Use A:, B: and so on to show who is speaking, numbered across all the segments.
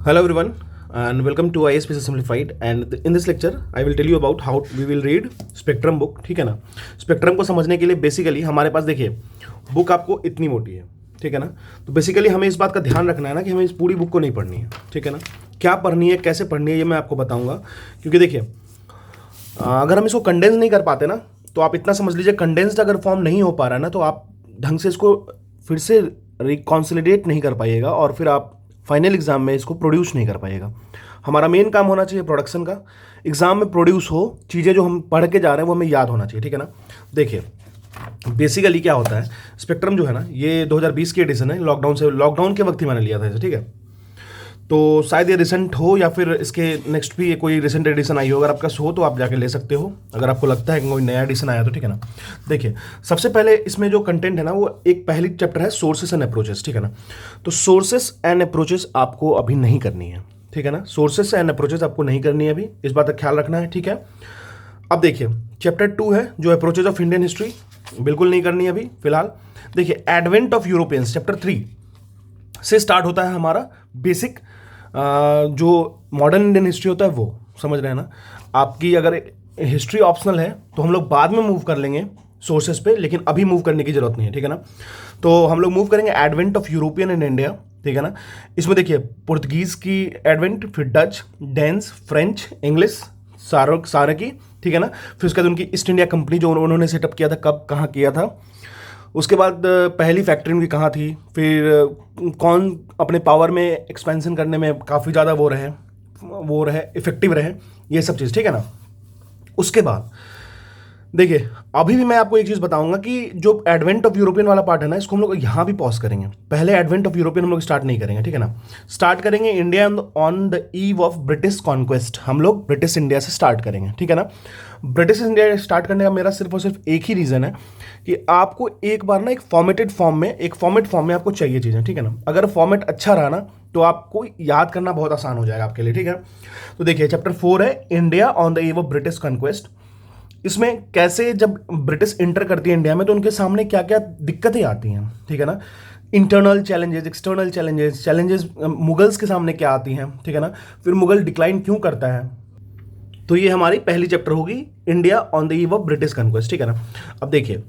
A: Hello everyone and welcome to ISPC Simplified and in this lecture I will tell you about how we will read spectrum book. ठीक है ना। Spectrum को समझने के लिए basically हमारे पास देखिए बुक आपको इतनी मोटी है, ठीक है ना। तो बेसिकली हमें इस बात का ध्यान रखना है ना कि हमें इस पूरी बुक को नहीं पढ़नी है, ठीक है ना। क्या पढ़नी है, कैसे पढ़नी है, ये मैं आपको बताऊंगा। क्योंकि देखिए अगर हम इसको कंडेंस नहीं कर पाते ना, तो आप इतना समझ लीजिए कंडेंस्ड अगर फॉर्म नहीं हो पा रहा है ना, तो आप ढंग से इसको फिर से रिकॉन्सिलिडेट नहीं कर पाइएगा और फिर आप फाइनल एग्जाम में इसको प्रोड्यूस नहीं कर पाइएगा। हमारा मेन काम होना चाहिए प्रोडक्शन का, एग्जाम में प्रोड्यूस हो चीज़ें जो हम पढ़ के जा रहे हैं वो हमें याद होना चाहिए, ठीक है ना। देखिए बेसिकली क्या होता है, स्पेक्ट्रम जो है ना ये 2020 की एडिशन है, लॉकडाउन के वक्त ही मैंने लिया था इसे, ठीक है। तो शायद ये रिसेंट हो या फिर इसके नेक्स्ट भी कोई रिसेंट एडिशन आई हो। अगर आपका हो तो आप जाके ले सकते हो, अगर आपको लगता है कि कोई नया एडिशन आया तो, ठीक है ना। देखिए सबसे पहले इसमें जो कंटेंट है ना वो एक पहली चैप्टर है सोर्सेस एंड अप्रोचेस, ठीक है ना। तो सोर्सेस एंड अप्रोचेस आपको अभी नहीं करनी है, ठीक है ना। सोर्सेस एंड अप्रोचेस आपको नहीं करनी है अभी, इस बात का ख्याल रखना है, ठीक है। अब देखिए चैप्टर 2 है जो अप्रोचेज ऑफ इंडियन हिस्ट्री, बिल्कुल नहीं करनी है अभी फिलहाल। देखिए एडवेंट ऑफ यूरोपियंस चैप्टर 3 से स्टार्ट होता है हमारा बेसिक जो मॉडर्न इंडियन हिस्ट्री होता है वो, समझ रहे हैं ना। आपकी अगर हिस्ट्री ऑप्शनल है तो हम लोग बाद में मूव कर लेंगे सोर्सेस पे, लेकिन अभी मूव करने की जरूरत नहीं है, ठीक है ना। तो हम लोग मूव करेंगे advent of European in India, ठीक है ना। इसमें देखिए पुर्तगीज की एडवेंट, फिर डच, डेंस, फ्रेंच, इंग्लिश सारे की, ठीक है ना। फिर उसके बाद उनकी ईस्ट इंडिया कंपनी जो उन्होंने सेटअप किया था, कब कहाँ किया था। उसके बाद पहली फैक्ट्री उनकी कहाँ थी, फिर कौन अपने पावर में एक्सपेंशन करने में काफ़ी ज़्यादा वो रहे इफेक्टिव रहे, ये सब चीज़, ठीक है ना। उसके बाद देखिए अभी भी मैं आपको एक चीज़ बताऊंगा कि जो एडवेंट ऑफ यूरोपियन वाला पार्ट है ना, इसको हम लोग यहाँ भी पॉज करेंगे। पहले एडवेंट ऑफ यूरोपियन हम लोग स्टार्ट नहीं करेंगे, ठीक है ना। स्टार्ट करेंगे India on the eve of British conquest, हम लोग ब्रिटिश इंडिया से स्टार्ट करेंगे, ठीक है ना। ब्रिटिश इंडिया स्टार्ट करने का मेरा सिर्फ और सिर्फ एक ही रीज़न है कि आपको एक बार ना एक फॉर्मेटेड फॉर्म में, एक फॉर्मेट फॉर्म में आपको चाहिए चीज़ें, ठीक है ना। अगर फॉर्मेट अच्छा रहा ना तो आपको याद करना बहुत आसान हो जाएगा आपके लिए, ठीक है। तो देखिए चैप्टर 4 है India on the eve of British conquest. इसमें कैसे जब ब्रिटिश इंटर करती है इंडिया में तो उनके सामने क्या क्या दिक्कतें आती हैं, ठीक है ना। Internal challenges, external challenges Mughals के सामने क्या आती हैं, ठीक है ना। फिर मुगल डिक्लाइन क्यों करता है। तो ये हमारी पहली चैप्टर होगी India on the eve of British conquest, ठीक है ना। अब देखिए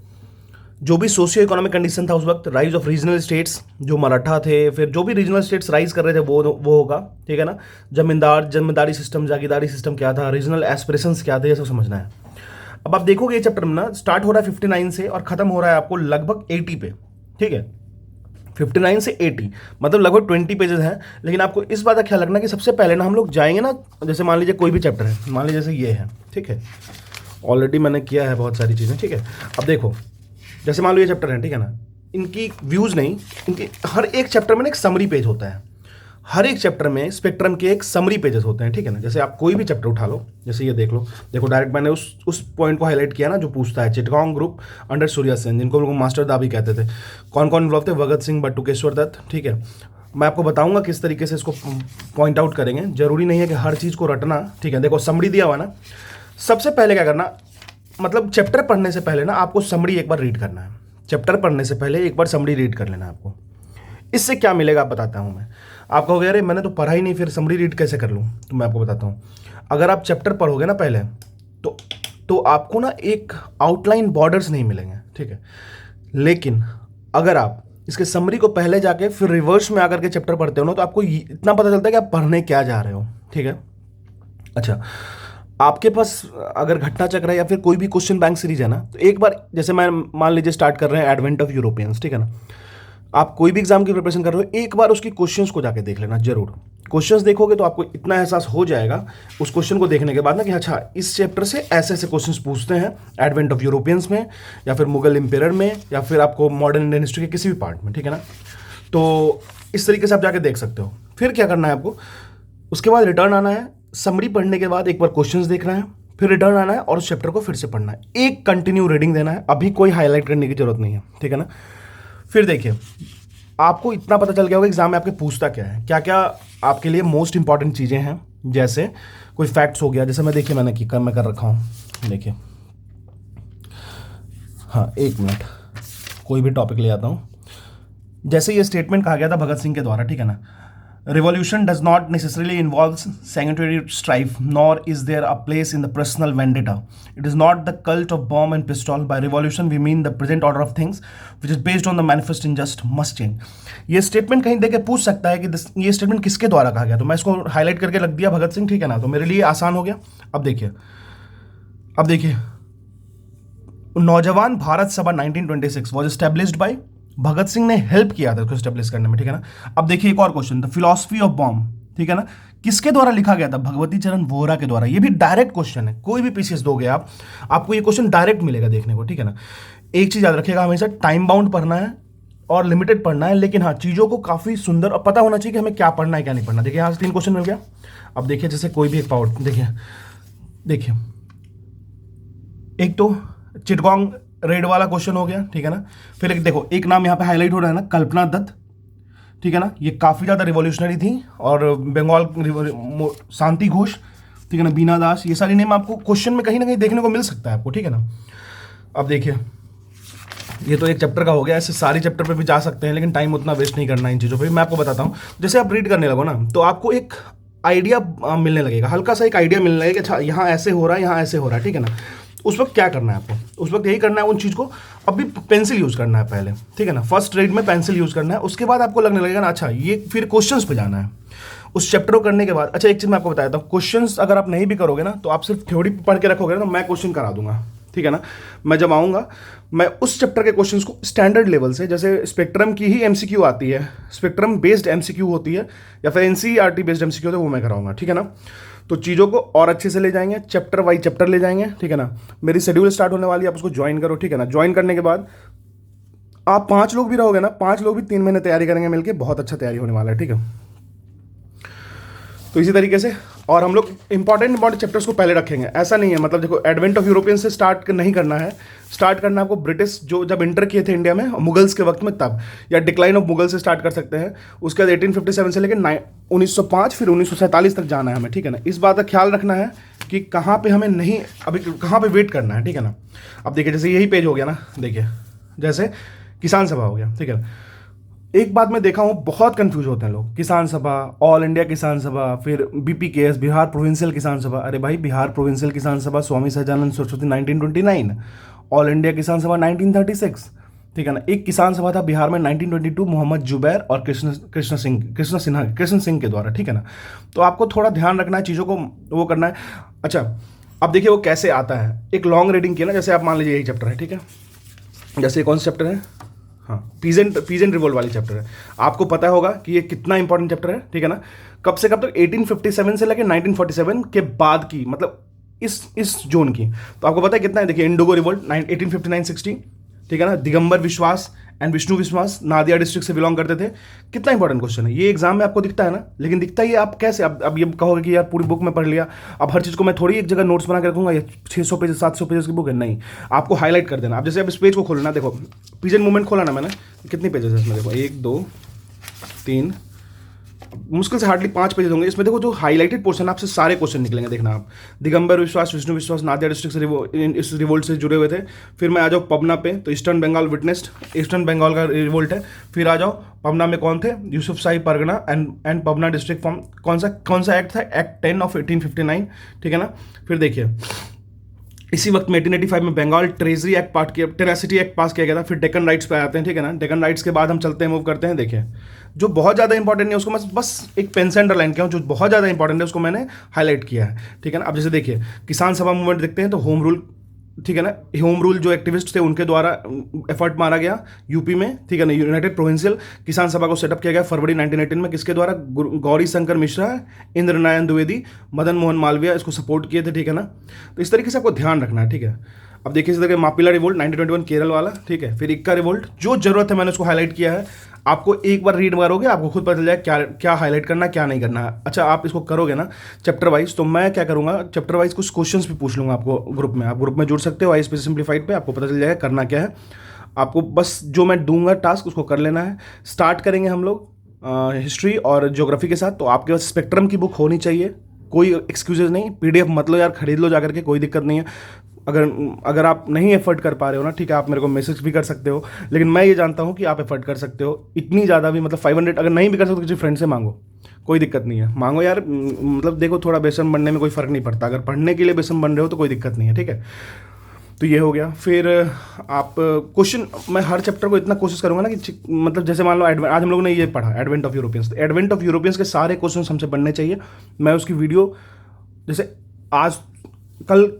A: जो भी सोशियो इकोनॉमिक कंडीशन था उस वक्त, राइज ऑफ रीजनल स्टेट्स, जो मराठा थे, फिर जो भी रीजनल स्टेट्स राइज कर रहे थे वो होगा, ठीक है ना। जमींदारी सिस्टम, जागीरदारी सिस्टम क्या था, रीजनल एस्पिरेशंस क्या थे, ये सब समझना है। अब आप देखोगे ये चैप्टर में ना स्टार्ट हो रहा है 59 से और खत्म हो रहा है आपको लगभग 80 पे, ठीक है। 59 से 80 मतलब लगभग 20 पेजेस हैं। लेकिन आपको इस बात का ख्याल रखना कि सबसे पहले ना हम लोग जाएंगे ना, जैसे मान लीजिए कोई भी चैप्टर है, मान लीजिए जैसे ये है, ठीक है। ऑलरेडी मैंने किया है बहुत सारी चीज़ें, ठीक है। अब देखो जैसे मान लो ये चैप्टर है, ठीक है ना। इनकी व्यूज़ नहीं, इनकी हर एक चैप्टर में ना एक समरी पेज होता है। हर एक चैप्टर में स्पेक्ट्रम के एक समरी पेजेस होते हैं, ठीक है ना। जैसे आप कोई भी चैप्टर उठा लो, जैसे ये देख लो, देखो डायरेक्ट मैंने उस पॉइंट को हाईलाइट किया ना जो पूछता है चिटगांव ग्रुप अंडर सूर्या सेन, जिनको लोग मास्टर दाबी कहते थे, कौन कौन इन्वॉल्व थे, भगत सिंह, बटुकेश्वर दत्त, ठीक है। मैं आपको बताऊंगा किस तरीके से इसको पॉइंट आउट करेंगे, जरूरी नहीं है कि हर चीज़ को रटना, ठीक है। देखो समरी दिया हुआ ना, सबसे पहले क्या करना, मतलब चैप्टर पढ़ने से पहले ना आपको समरी एक बार रीड करना है। चैप्टर पढ़ने से पहले एक बार समरी रीड कर लेना है आपको। इससे क्या मिलेगा आप बताता हूँ मैं। आप कहोगे अरे मैंने तो पढ़ा ही नहीं, फिर समरी रीड कैसे कर लूँ, तो मैं आपको बताता हूँ। अगर आप चैप्टर पढ़ोगे ना पहले तो आपको ना एक आउटलाइन बॉर्डर्स नहीं मिलेंगे, ठीक है। लेकिन अगर आप इसके समरी को पहले जाके फिर रिवर्स में आकर के चैप्टर पढ़ते हो ना, तो आपको इतना पता चलता है कि आप पढ़ने क्या जा रहे हो, ठीक है। अच्छा आपके पास अगर घटना चक्र है या फिर कोई भी क्वेश्चन बैंक सीरीज है ना, तो एक बार जैसे मैं मान लीजिए स्टार्ट कर रहे हैं एडवेंट ऑफ यूरोपियंस, ठीक है ना। आप कोई भी एग्जाम की प्रिपरेशन कर रहे हो, एक बार उसकी क्वेश्चंस को जाके देख लेना जरूर। क्वेश्चंस देखोगे तो आपको इतना एहसास हो जाएगा उस क्वेश्चन को देखने के बाद ना कि अच्छा इस चैप्टर से ऐसे ऐसे क्वेश्चंस पूछते हैं एडवेंट ऑफ यूरोपियंस में, या फिर मुगल एम्पायर में, या फिर आपको मॉडर्न इंडियन हिस्ट्री के किसी भी पार्ट में, ठीक है ना। तो इस तरीके से आप जाके देख सकते हो। फिर क्या करना है आपको, उसके बाद रिटर्न आना है, समरी पढ़ने के बाद एक बार क्वेश्चंस देखना है, फिर रिटर्न आना है और उस चैप्टर को फिर से पढ़ना है। एक कंटिन्यू रीडिंग देना है, अभी कोई हाईलाइट करने की जरूरत नहीं है, ठीक है ना। फिर देखिए आपको इतना पता चल गया होगा एग्जाम में आपके पूछता क्या है, क्या क्या आपके लिए मोस्ट इंपॉर्टेंट चीज़ें हैं। जैसे कोई फैक्ट्स हो गया, जैसे मैं देखिए मैंने मैं कर रखा हूँ, देखिए हाँ एक मिनट, कोई भी टॉपिक ले आता हूँ। जैसे ये स्टेटमेंट कहा गया था भगत सिंह के द्वारा, ठीक है ना। Revolution does not necessarily involve sanguinary strife, nor is there a place in the personal vendetta. It is not the cult of bomb and pistol. By revolution, we mean the present order of things, which is based on the manifest injustice must change. ये statement कहीं देके पूछ सकता है कि ये statement किसके द्वारा कहा गया, तो मैं इसको हाईलाइट करके रख दिया भगत सिंह, ठीक है ना, तो मेरे लिए आसान हो गया। अब देखिए नौजवान भारत सभा 1926 was established by Bhagat Singh ने हेल्प किया था उसको एस्टेब्लिश करने में, ठीक है ना। अब देखिए एक और question, the philosophy of bomb, ठीक है ना, किसके द्वारा लिखा गया था? भगवती चरण वोहरा के द्वारा। ये भी डायरेक्ट क्वेश्चन है, कोई भी पीसीएस दोगे आप, आपको ये क्वेश्चन डायरेक्ट मिलेगा देखने को, ठीक है ना। एक चीज याद रखिएगा, हमेशा टाइम बाउंड पढ़ना है और लिमिटेड पढ़ना है, लेकिन हाँ चीज़ों को काफ़ी सुंदर और पता होना चाहिए कि हमें क्या पढ़ना है क्या नहीं पढ़ना। देखिए यहाँ से 3 क्वेश्चन मिल गया। अब देखिए जैसे कोई भी एक पावर, देखिए एक तो चिटगोंग रेड वाला क्वेश्चन हो गया, ठीक है ना। फिर एक देखो एक नाम यहाँ पे हाईलाइट हो रहा है ना, कल्पना दत्त, ठीक है ना, ये काफ़ी ज़्यादा रिवॉल्यूशनरी थी, और बंगाल शांति घोष, ठीक है ना, बीना दास, ये सारी नेम आपको क्वेश्चन में कहीं ना कहीं देखने को मिल सकता है आपको, ठीक है ना। अब देखिए ये तो एक चैप्टर का हो गया, ऐसे सारे चैप्टर पे भी जा सकते हैं, लेकिन टाइम उतना वेस्ट नहीं करना इन चीज़ों पे। मैं आपको बताता हूँ, जैसे आप रीड करने लगो ना तो आपको एक आइडिया मिलने लगेगा, हल्का सा एक आइडिया मिलने लगेगा, अच्छा यहाँ ऐसे हो रहा है, यहाँ ऐसे हो रहा है, ठीक है ना। उस वक्त क्या करना है आपको, उस वक्त यही करना है उन चीज़ को, अभी पेंसिल यूज़ करना है पहले, ठीक है ना। फर्स्ट रीड में पेंसिल यूज़ करना है, उसके बाद आपको लगने लगेगा ना अच्छा ये फिर क्वेश्चंस पे जाना है उस चैप्टर को करने के बाद। अच्छा एक चीज़ मैं आपको बताया था, क्वेश्चंस अगर आप नहीं भी करोगे ना तो आप सिर्फ थ्योरी पढ़ के रखोगे ना, तो मैं क्वेश्चन करा दूंगा, ठीक है ना। मैं जब आऊँगा मैं उस चैप्टर के क्वेश्चंस को स्टैंडर्ड लेवल से, जैसे स्पेक्ट्रम की ही एमसीक्यू आती है, स्पेक्ट्रम बेस्ड एमसीक्यू होती है, या फिर एनसीईआरटी बेस्ड एमसीक्यू होता है, वो मैं कराऊंगा, ठीक है ना। तो चीज़ों को और अच्छे से ले जाएंगे, चैप्टर वाइज चैप्टर ले जाएंगे, ठीक है ना। मेरी शेड्यूल स्टार्ट होने वाली है, आप उसको ज्वाइन करो, ठीक है ना। ज्वाइन करने के बाद आप 5 लोग भी रहोगे ना, 5 लोग भी 3 महीने तैयारी करेंगे मिलके, बहुत अच्छा तैयारी होने वाला है, ठीक है। तो इसी तरीके से और हम लोग इंपॉर्टेंट चैप्टर्स को पहले रखेंगे, ऐसा नहीं है, मतलब देखो एडवेंट ऑफ यूरोपियन से स्टार्ट नहीं करना है, स्टार्ट करना आपको ब्रिटिश जो जब इंटर किए थे इंडिया में मुगल्स के वक्त में तब, या डिक्लाइन ऑफ मुगल से स्टार्ट कर सकते हैं। उसके बाद 1857 से लेकर 1905 फिर 1947 तक जाना है हमें, ठीक है ना। इस बात का ख्याल रखना है कि कहाँ पे हमें नहीं, अभी कहाँ पे वेट करना है, ठीक है ना। अब देखिए जैसे यही पेज हो गया ना, देखिए जैसे किसान सभा हो गया, ठीक है। एक बात मैं देखा हूँ बहुत कंफ्यूज होते हैं लोग, किसान सभा, ऑल इंडिया किसान सभा, फिर बीपीकेएस बिहार प्रोविंशियल किसान सभा। अरे भाई बिहार प्रोविंशियल किसान सभा स्वामी सहजानंद सरस्वती 1929, ऑल इंडिया किसान सभा 1936, ठीक है ना। एक किसान सभा था बिहार में 1922 मोहम्मद जुबैर और कृष्ण सिंह के द्वारा, ठीक है ना। तो आपको थोड़ा ध्यान रखना है, चीज़ों को वो करना है। अच्छा अब देखिए वो कैसे आता है, एक लॉन्ग रीडिंग किया ना, जैसे आप मान लीजिए यही चैप्टर है, ठीक है, जैसे कौन सा चैप्टर है, हाँ पीजेंट रिवोल्ट वाली चैप्टर है। आपको पता होगा कि ये कितना इंपॉर्टेंट चैप्टर है, ठीक है ना। कब से कब तक, 1857 से लेकर 1947 के बाद की, मतलब इस जोन की। तो आपको पता है कितना है, देखिए इंडिगो रिवोल्ट 1859-60, ठीक है ना। दिगंबर विश्वास एंड विष्णु विश्वास नादिया डिस्ट्रिक्ट से बिलोंग करते थे। कितना इंपॉर्टेंट क्वेश्चन है ये, एग्जाम में आपको दिखता है ना, लेकिन दिखता ही है आप कैसे, अब ये कहोगे कि यार पूरी बुक में पढ़ लिया, अब हर चीज़ को मैं थोड़ी एक जगह नोट्स बना के रखूंगा, ये 600 पेज 700 पेज की बुक है, नहीं, आपको हाईलाइट कर देना। अब जैसे अब इस पेज को खोलना, देखो पीजेंट मूवमेंट खोला ना मैंने, कितनी पेजेस है इसमें, देखो 1 2 3 मुश्किल से हार्डली 5 पेजेस होंगे इसमें। देखो जो हाईलाइटेड पोर्शन आपसे सारे क्वेश्चन निकलेंगे, देखना आप। दिगंबर विश्वास विष्णु विश्वास नादिया डिस्ट्रिक्ट से इस रिवोल्ट से जुड़े हुए थे। फिर मैं आ जाऊँ पबना पे, तो eastern Bengal witnessed, eastern Bengal का रिवोल्ट है। फिर आ जाओ पबना में कौन थे, Yusufshahi Pargana and Pabna district form, कौन सा एक्ट था, एक्ट 10 ऑफ 1859, ठीक है ना। फिर देखिए इसी वक्त में 1885 में Bengal treasury act tenacity act pass किया गया था। फिर डेक्कन राइट्स पे आते हैं, ठीक है ना। डेक्कन राइट्स के बाद हम चलते हैं, मूव करते हैं। देखिए जो बहुत ज़्यादा इंपॉर्टेंट नहीं है उसको मैं बस एक पेन से अंडरलाइन किया हूँ, जो बहुत ज़्यादा इंपॉर्टेंट है उसको मैंने हाईलाइट किया है, ठीक है ना। अब जैसे देखिए किसान सभा मूवमेंट देखते हैं, तो होम रूल, ठीक है ना, होम रूल जो एक्टिविस्ट थे उनके द्वारा एफर्ट मारा गया यूपी में, ठीक है ना। यूनाइटेड प्रोविंशियल किसान सभा को सेटअप किया गया फरवरी 1918 में, किसके द्वारा, गौरी शंकर मिश्रा, इंद्र नारायण द्विवेदी, मदन मोहन मालवीय इसको सपोर्ट किए थे, ठीक है ना। तो इस तरीके से आपको ध्यान रखना है, ठीक है। अब देखिए इस तरह मापिला रिवोल्ट 1921 केरल वाला, ठीक है। फिर इक्का रिवोल्ट, जो जरूरत है मैंने उसको हाईलाइट किया है। आपको एक बार रीड करोगे आपको खुद पता चल जाए क्या क्या हाईलाइट करना क्या नहीं करना है। अच्छा आप इसको करोगे ना चैप्टर वाइज, तो मैं क्या करूँगा, चैप्टर वाइज कुछ क्वेश्चंस भी पूछ लूँगा आपको ग्रुप में, आप ग्रुप में जुड़ सकते हो आईएएस सिंप्लीफाइड पे, आपको पता चल जाएगा करना क्या है। आपको बस जो मैं दूंगा टास्क उसको कर लेना है। स्टार्ट करेंगे हम लोग हिस्ट्री और ज्योग्राफी के साथ। तो आपके पास स्पेक्ट्रम की बुक होनी चाहिए, कोई एक्सक्यूजेज नहीं, पीडीएफ मत लो यार, खरीद लो जाकर के, कोई दिक्कत नहीं है। अगर आप नहीं एफर्ट कर पा रहे हो ना, ठीक है, आप मेरे को मैसेज भी कर सकते हो, लेकिन मैं ये जानता हूँ कि आप एफर्ट कर सकते हो। इतनी ज़्यादा भी, मतलब 500 अगर नहीं भी कर सकते तो किसी फ्रेंड से मांगो, कोई दिक्कत नहीं है, मांगो यार, मतलब देखो थोड़ा बेसन बनने में कोई फ़र्क नहीं पड़ता, अगर पढ़ने के लिए बेसन बन रहे हो तो कोई दिक्कत नहीं है, ठीक है। तो ये हो गया। फिर आप क्वेश्चन, मैं हर चैप्टर को इतना कोशिश करूंगा ना कि मतलब जैसे मान लो आज हम लोगों ने ये पढ़ा advent of Europeans, advent of Europeans के सारे क्वेश्चन हमसे बनने चाहिए। मैं उसकी वीडियो जैसे आज कल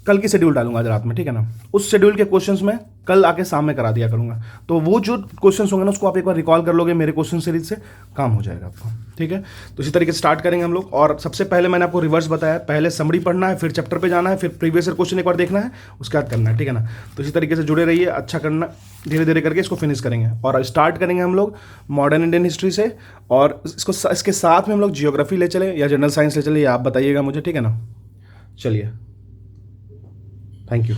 A: कल की शेड्यूल डालूंगा आज रात में, ठीक है ना। उस शेड्यूल के क्वेश्चंस में कल आके शाम में करा दिया करूंगा, तो वो जो क्वेश्चंस होंगे ना उसको आप एक बार रिकॉल कर लोगे, मेरे क्वेश्चन सीरीज से काम हो जाएगा आपको, ठीक है। तो इसी तरीके से स्टार्ट करेंगे हम लोग। और सबसे पहले मैंने आपको रिवर्स बताया, पहले समरी पढ़ना है, फिर चैप्टर पे जाना है, फिर प्रीवियस ईयर क्वेश्चन एक बार देखना है, उसके बाद करना है, ठीक है ना। तो इसी तरीके से जुड़े रहिए, अच्छा करना, धीरे धीरे करके इसको फिनिश करेंगे। और स्टार्ट करेंगे हम लोग मॉडर्न इंडियन हिस्ट्री से, और इसके साथ में हम लोग जियोग्राफी ले चले या जनरल साइंस ले चले, ये आप बताइएगा मुझे, ठीक है ना। चलिए, थैंक यू।